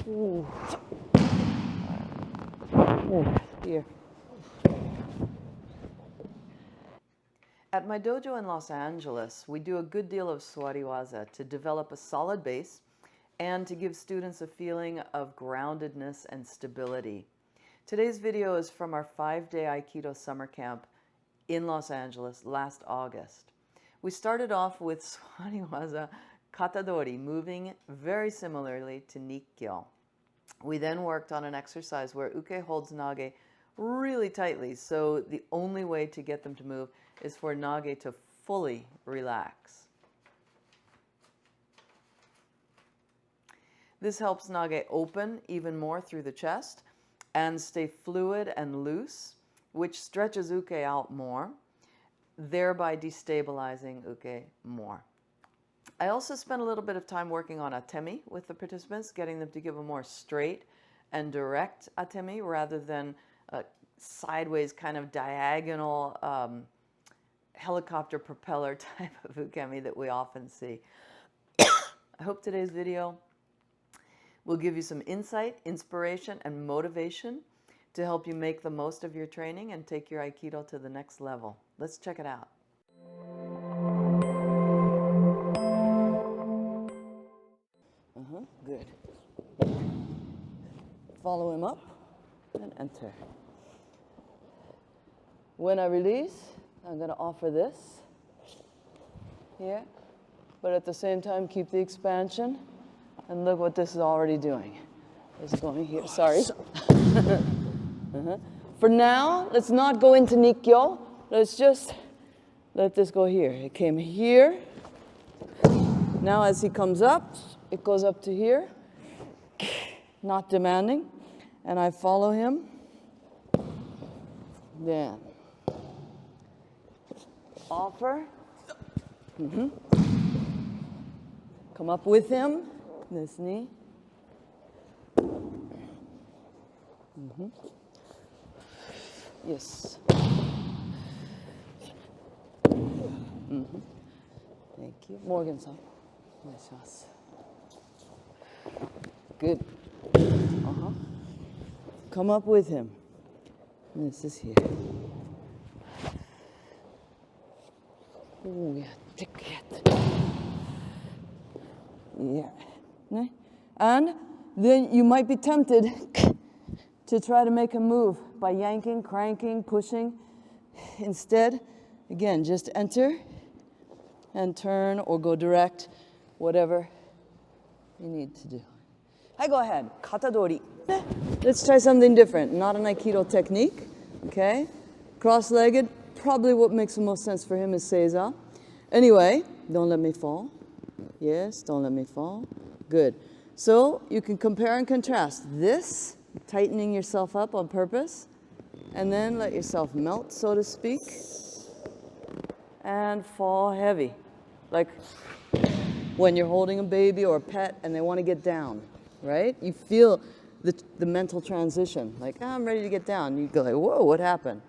Ooh. Here. At my dojo in Los Angeles, we do a good deal of Suwariwaza to develop a solid base and to give students a feeling of groundedness and stability. Today's video is from our 5-day Aikido Summer Camp in Los Angeles last August. We started off with Suwariwaza Katadori, moving very similarly to nage-uke. We then worked on an exercise where uke holds nage really tightly, so the only way to get them to move is for nage to fully relax. This helps nage open even more through the chest and stay fluid and loose, which stretches uke out more, thereby destabilizing uke more. I also spent a little bit of time working on atemi with the participants, getting them to give a more straight and direct atemi rather than a sideways kind of diagonal helicopter propeller type of ukemi that we often see. I hope today's video will give you some insight, inspiration, and motivation to help you make the most of your training and take your Aikido to the next level. Let's check it out. Good. Follow him up and enter. When I release, I'm going to offer this here, but at the same time keep the expansion. And look what this is already doing. It's going here. Sorry. For now, let's not go into nage-uke. Let's just let this go here. It came here. Now as he comes up, it goes up to here. Not demanding. And I follow him. Then offer. Come up with him. This knee. Yes. Thank you. Morgan-san. Nice. Good. Come up with him. This is here. Oh, yeah. Thick yet. Yeah. And then you might be tempted to try to make a move by yanking, cranking, pushing. Instead, again, just enter and turn or go direct, whatever you need to do. Hi, go ahead. Katadori. Let's try something different. Not an Aikido technique, okay? Cross-legged, probably what makes the most sense for him is Seiza. Anyway, don't let me fall. Yes, don't let me fall. Good. So you can compare and contrast this, tightening yourself up on purpose, and then let yourself melt, so to speak, and fall heavy. Like when you're holding a baby or a pet and they want to get down, right? You feel the mental transition, like, I'm ready to get down. You go like, whoa, what happened?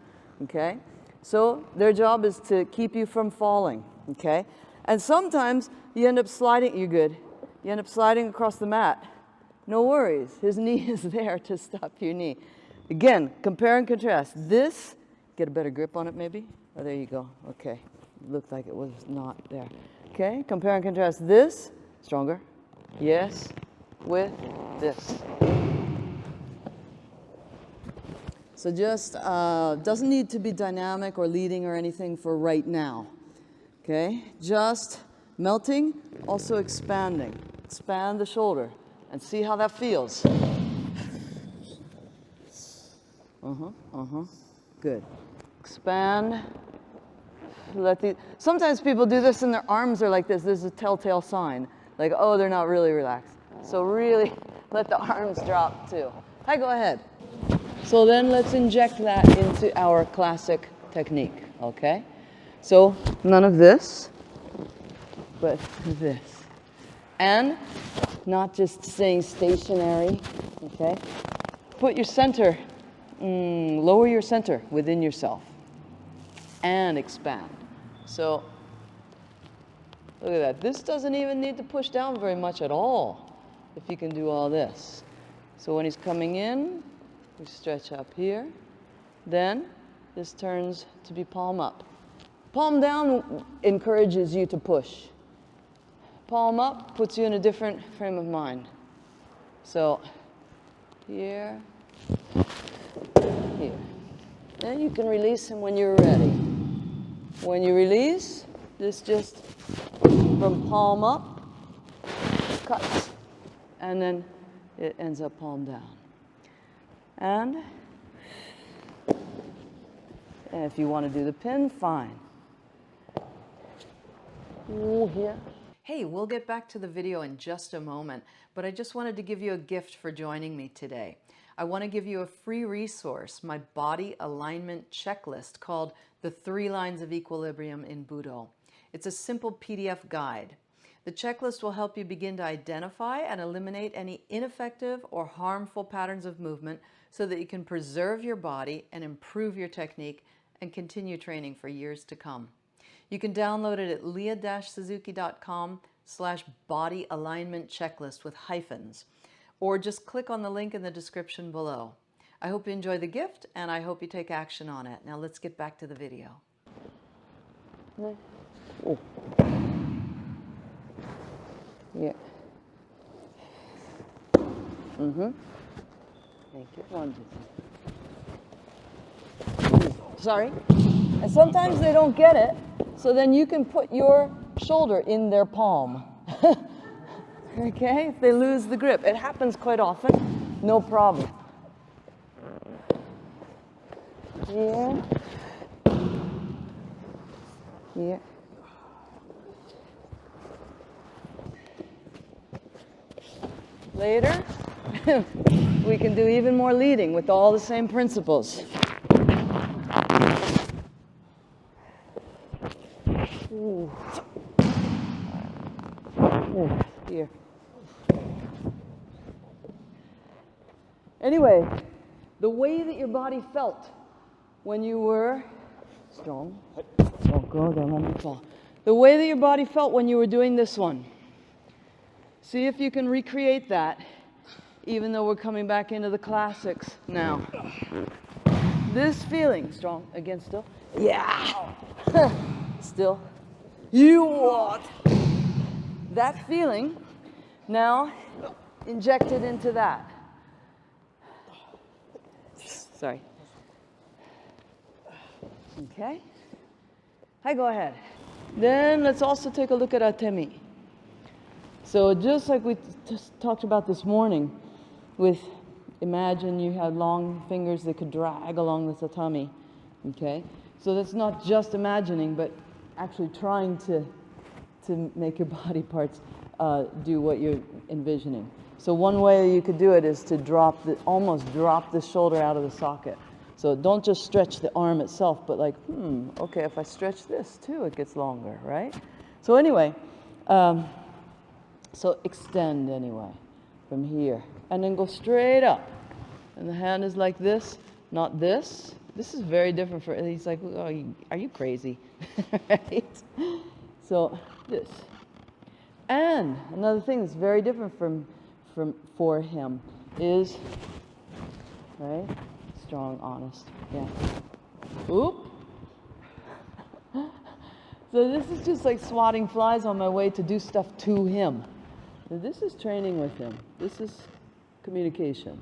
Okay? So their job is to keep you from falling, okay? And sometimes you end up sliding, you're good. You end up sliding across the mat. No worries, his knee is there to stop your knee. Again, compare and contrast. This, get a better grip on it maybe. Oh, there you go, okay. Looked like it was not there. Okay, compare and contrast this, stronger, yes, with this. So just, doesn't need to be dynamic or leading or anything for right now. Okay, just melting, also expanding. Expand the shoulder and see how that feels. Good. Expand. Sometimes people do this and their arms are like this. This is a telltale sign. Like, oh, they're not really relaxed. So really let the arms drop too. Hi, go ahead. So then let's inject that into our classic technique, okay? So none of this, but this. And not just staying stationary, okay? Put your center, lower your center within yourself and expand. So look at that. This doesn't even need to push down very much at all if you can do all this. So when he's coming in, we stretch up here. Then this turns to be palm up. Palm down encourages you to push. Palm up puts you in a different frame of mind. So here, here. Then you can release him when you're ready. When you release, this just from palm up, cuts, and then it ends up palm down. And if you want to do the pin, fine. Ooh, here. Hey, we'll get back to the video in just a moment, but I just wanted to give you a gift for joining me today. I want to give you a free resource, my body alignment checklist called The 3 Lines of Equilibrium in Budo. It's a simple PDF guide. The checklist will help you begin to identify and eliminate any ineffective or harmful patterns of movement so that you can preserve your body and improve your technique and continue training for years to come. You can download it at leah-suzuki.com/body alignment checklist with hyphens, or just click on the link in the description below. I hope you enjoy the gift, and I hope you take action on it. Now let's get back to the video. Oh. Yeah. Thank you. Sorry. And sometimes they don't get it, so then you can put your shoulder in their palm. Okay? If they lose the grip. It happens quite often. No problem. Yeah. Yeah. Later, we can do even more leading with all the same principles. Ooh. Here. Anyway, the way that your body felt when you were strong. Don't go, don't let me fall. The way that your body felt when you were doing this one. See if you can recreate that, even though we're coming back into the classics now. This feeling, strong, again, still. Yeah. Still. You what? That feeling, now injected into that. Sorry. Okay. Hi, go ahead. Then let's also take a look at atemi. So just like we just talked about this morning, with imagine you had long fingers that could drag along the tatami. Okay. So that's not just imagining, but actually trying to make your body parts do what you're envisioning. So one way you could do it is to almost drop the shoulder out of the socket. So don't just stretch the arm itself, but like, okay, if I stretch this too, it gets longer, right? So anyway, so extend anyway from here, and then go straight up. And the hand is like this, not this. This is very different for, he's like, oh, are you crazy? Right? So this. And another thing that's very different for him is, right? Strong, honest. Yeah. Oop. So this is just like swatting flies on my way to do stuff to him. So this is training with him. This is communication.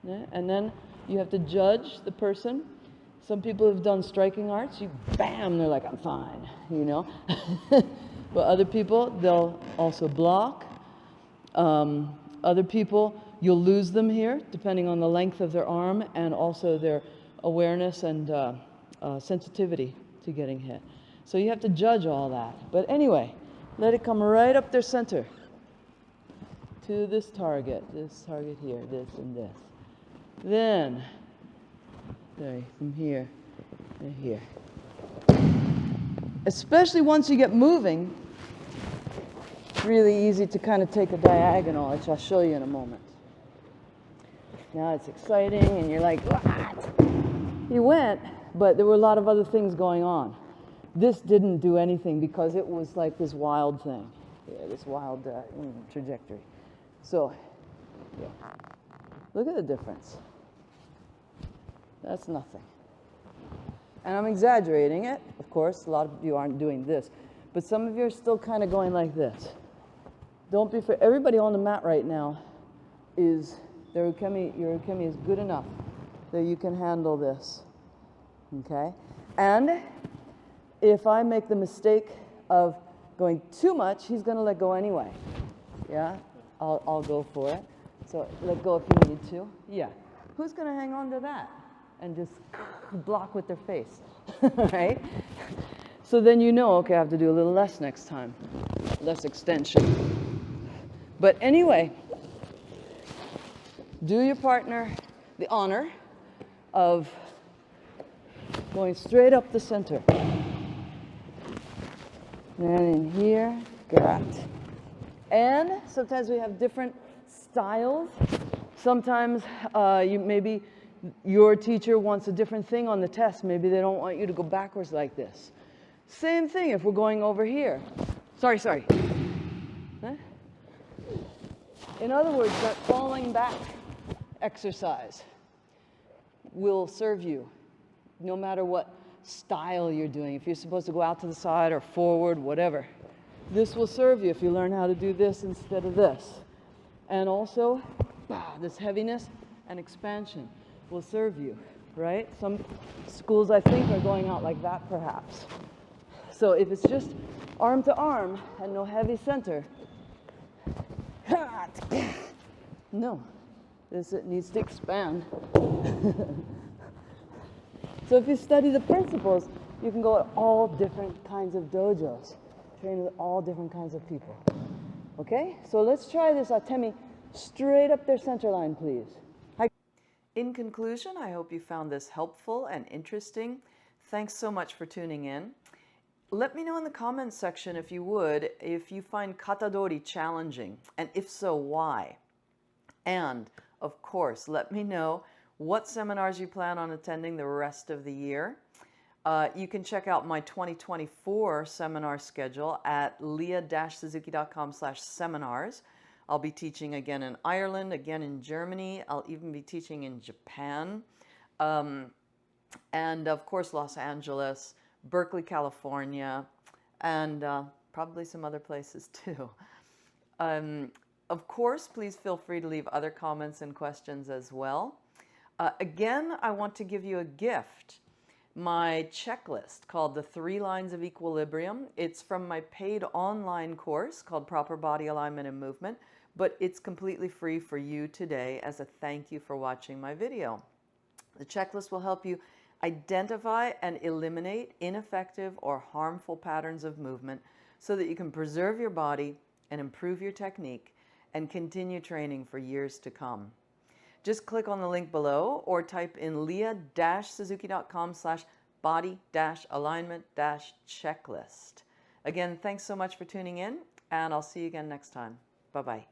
Yeah? And then you have to judge the person. Some people have done striking arts. You bam, they're like, I'm fine, you know. But other people, they'll also block. Other people, you'll lose them here, depending on the length of their arm and also their awareness and sensitivity to getting hit. So you have to judge all that. But anyway, let it come right up their center to this target here, this and this. Then, from here to here. Especially once you get moving, it's really easy to kind of take a diagonal, which I'll show you in a moment. Now it's exciting, and you're like, what? You went, but there were a lot of other things going on. This didn't do anything because it was like this wild thing, this wild trajectory. So Yeah. Look at the difference. That's nothing. And I'm exaggerating it, of course. A lot of you aren't doing this. But some of you are still kind of going like this. Don't be afraid. Everybody on the mat right now is, your ukemi is good enough that you can handle this. Okay? And if I make the mistake of going too much, he's going to let go anyway. Yeah? I'll go for it. So let go if you need to. Yeah. Who's going to hang on to that and just block with their face? Right? So then you know, okay, I have to do a little less next time. Less extension. But anyway, do your partner the honor of going straight up the center. And in here, grat. And sometimes we have different styles. Sometimes maybe your teacher wants a different thing on the test. Maybe they don't want you to go backwards like this. Same thing if we're going over here. Sorry. Huh? In other words, that falling back exercise will serve you no matter what style you're doing. If you're supposed to go out to the side or forward, whatever. This will serve you if you learn how to do this instead of this. And also, this heaviness and expansion will serve you, right? Some schools, I think, are going out like that, perhaps. So if it's just arm to arm and no heavy center, no, it needs to expand. So if you study the principles, you can go at all different kinds of dojos, train with all different kinds of people. Okay? So let's try this atemi straight up their center line, please. In conclusion, I hope you found this helpful and interesting. Thanks so much for tuning in. Let me know in the comments section, if you would, if you find Katadori challenging, and if so, why? And, of course, let me know what seminars you plan on attending the rest of the year. You can check out my 2024 seminar schedule at leah-suzuki.com/seminars. I'll be teaching again in Ireland, again in Germany. I'll even be teaching in Japan. And, of course, Los Angeles, Berkeley, California, and probably some other places too. Of course, please feel free to leave other comments and questions as well. Again, I want to give you a gift. My checklist called The 3 Lines of Equilibrium. It's from my paid online course called Proper Body Alignment and Movement, but it's completely free for you today as a thank you for watching my video. The checklist will help you identify and eliminate ineffective or harmful patterns of movement so that you can preserve your body and improve your technique and continue training for years to come. Just click on the link below or type in leah-suzuki.com/body-alignment-checklist. Again, thanks so much for tuning in, and I'll see you again next time. Bye-bye.